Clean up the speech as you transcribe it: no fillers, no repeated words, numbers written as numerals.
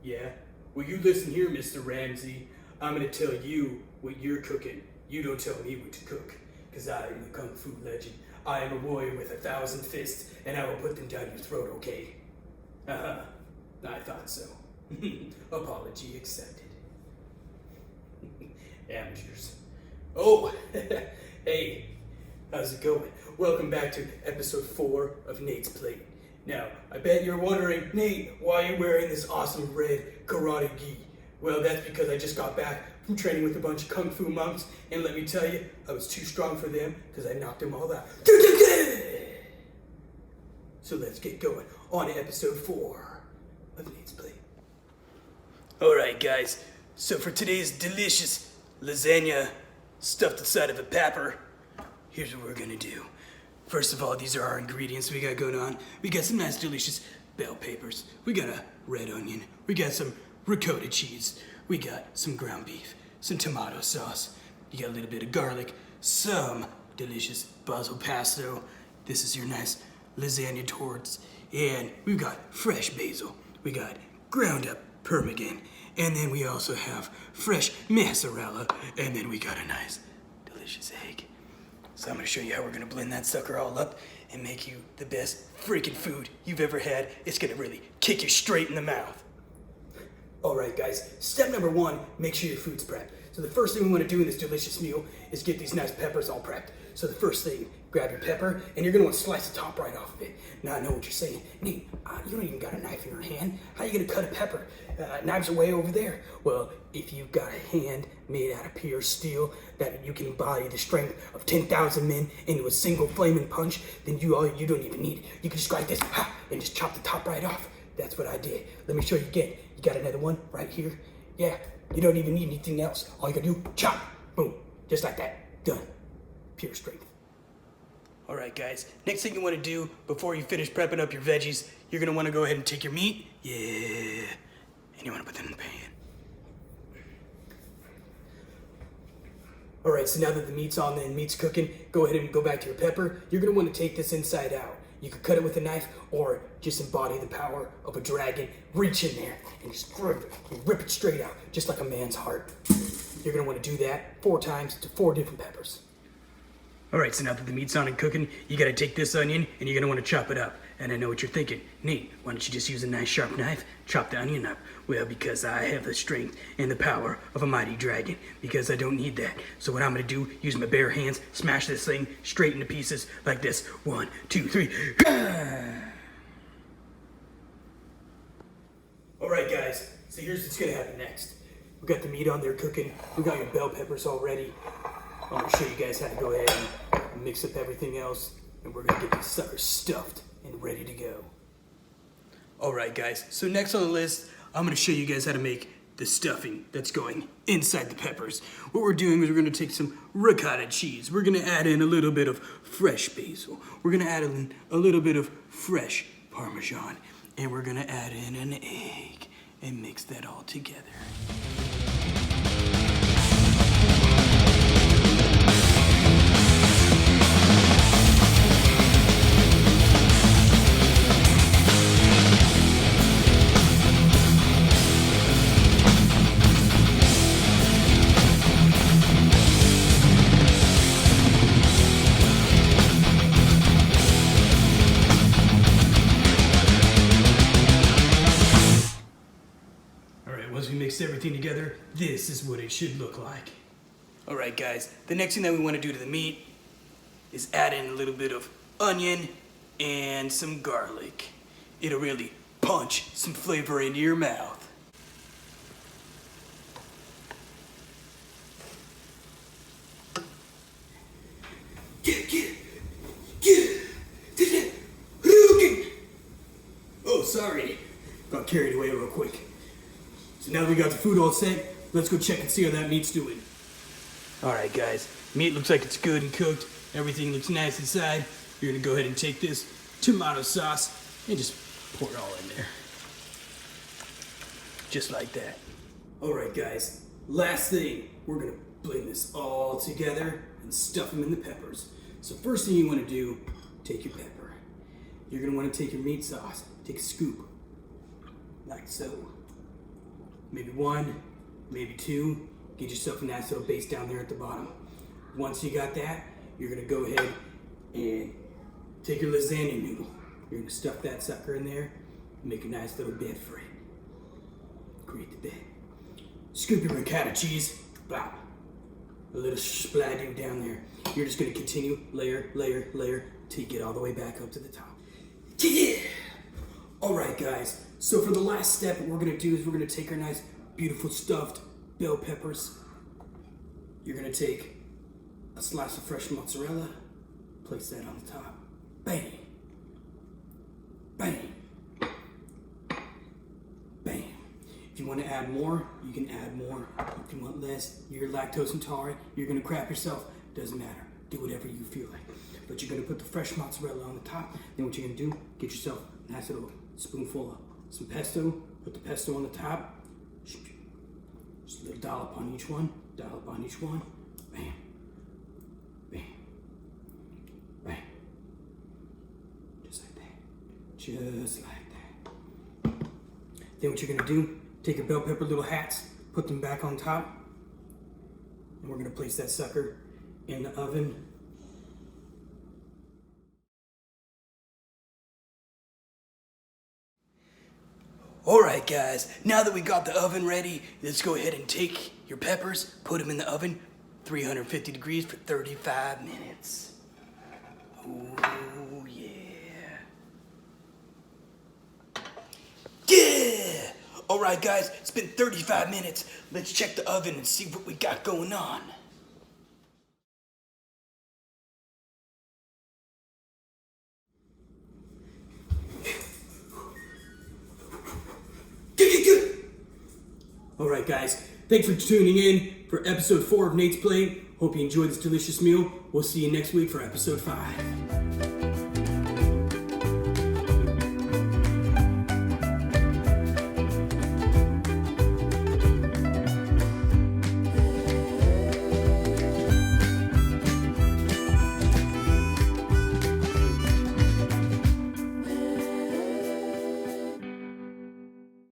Yeah? Well, you listen here, Mr. Ramsey. I'm gonna tell you what you're cooking. You don't tell me what to cook, because I am a kung fu legend. I am a warrior with 1,000 fists, and I will put them down your throat, okay? Uh-huh. I thought so. Apology accepted. Amateurs. Oh, hey, how's it going? Welcome back to episode 4 of Nate's Plate. Now, I bet you're wondering, Nate, why are you wearing this awesome red karate gi? Well, that's because I just got back from training with a bunch of kung fu monks, and let me tell you, I was too strong for them because I knocked them all out. So let's get going on to episode 4 of Nate's Plate. Alright guys, so for today's delicious lasagna stuffed inside of a pepper, here's what we're gonna do. First of all, these are our ingredients we got going on. We got some nice delicious bell peppers. We got a red onion. We got some ricotta cheese. We got some ground beef, some tomato sauce. You got a little bit of garlic, some delicious basil pesto. This is your nice lasagna torts. And we've got fresh basil. We got ground up ptarmigan. And then we also have fresh mozzarella. And then we got a nice delicious egg. So I'm gonna show you how we're gonna blend that sucker all up and make you the best freaking food you've ever had. It's gonna really kick you straight in the mouth. All right, guys, step number 1, make sure your food's prepped. So the first thing we wanna do in this delicious meal is get these nice peppers all prepped. So the first thing, grab your pepper, and you're gonna wanna slice the top right off of it. Now I know what you're saying. Nate, you don't even got a knife in your hand. How are you gonna cut a pepper? Knives are way over there. Well, if you've got a hand made out of pure steel that you can embody the strength of 10,000 men into a single flaming punch, then you don't even need it. You can just go like this, and just chop the top right off. That's what I did. Let me show you again. You got another one right here? Yeah, you don't even need anything else. All you gotta do, chop, boom, just like that, done. Pure strength. All right, guys, next thing you wanna do before you finish prepping up your veggies, you're gonna wanna go ahead and take your meat, and you wanna put that in the pan. All right, so now that the meat's on and meat's cooking, go ahead and go back to your pepper. You're gonna wanna take this inside out. You could cut it with a knife or just embody the power of a dragon. Reach in there and just rip it straight out, just like a man's heart. You're gonna wanna do that 4 times to 4 different peppers. All right, so now that the meat's on and cooking, you gotta take this onion and you're gonna wanna chop it up. And I know what you're thinking. Nate, why don't you just use a nice sharp knife, chop the onion up? Well, because I have the strength and the power of a mighty dragon, because I don't need that. So what I'm gonna do, use my bare hands, smash this thing straight into pieces like this. 1, 2, 3. All right, guys, so here's what's gonna happen next. We got the meat on there cooking. We got your bell peppers all ready. I'm gonna show you guys how to go ahead and mix up everything else, and we're gonna get these suckers stuffed and ready to go. All right, guys, so next on the list, I'm gonna show you guys how to make the stuffing that's going inside the peppers. What we're doing is we're gonna take some ricotta cheese. We're gonna add in a little bit of fresh basil. We're gonna add in a little bit of fresh Parmesan, and we're gonna add in an egg and mix that all together. Once we mix everything together, this is what it should look like. All right, guys, the next thing that we want to do to the meat is add in a little bit of onion and some garlic. It'll really punch some flavor into your mouth. Oh, sorry. Got carried away real quick. So now that we got the food all set, let's go check and see how that meat's doing. All right, guys, meat looks like it's good and cooked. Everything looks nice inside. You're gonna go ahead and take this tomato sauce and just pour it all in there. Just like that. All right, guys, last thing, we're gonna blend this all together and stuff them in the peppers. So first thing you wanna do, take your pepper. You're gonna wanna take your meat sauce, take a scoop, like so. maybe one, maybe two. Get yourself a nice little base down there at the bottom. Once you got that, you're gonna go ahead and take your lasagna noodle. You're gonna stuff that sucker in there, make a nice little bed for it. Create the bed. Scoop your ricotta cheese, blah. A little splatty down there. You're just gonna continue layer, layer, layer, till you get all the way back up to the top. Yeah! All right, guys. So for the last step, what we're gonna do is we're gonna take our nice, beautiful stuffed bell peppers. You're gonna take a slice of fresh mozzarella, place that on the top. Bang! Bang! Bam. If you want to add more, you can add more. If you want less, you're lactose intolerant, you're gonna crap yourself, doesn't matter. Do whatever you feel like. But you're gonna put the fresh mozzarella on the top. Then what you're gonna do, get yourself a nice little spoonful of some pesto, put the pesto on the top. Just a little dollop on each one, bam, bam, bam. Just like that, just like that. Then what you're gonna do, take your bell pepper little hats, put them back on top, and we're gonna place that sucker in the oven. Alright guys, now that we got the oven ready, let's go ahead and take your peppers, put them in the oven, 350 degrees for 35 minutes. Oh yeah. Yeah! Alright guys, it's been 35 minutes. Let's check the oven and see what we got going on. Alright guys, thanks for tuning in for episode 4 of Nate's Plate. Hope you enjoyed this delicious meal. We'll see you next week for episode 5.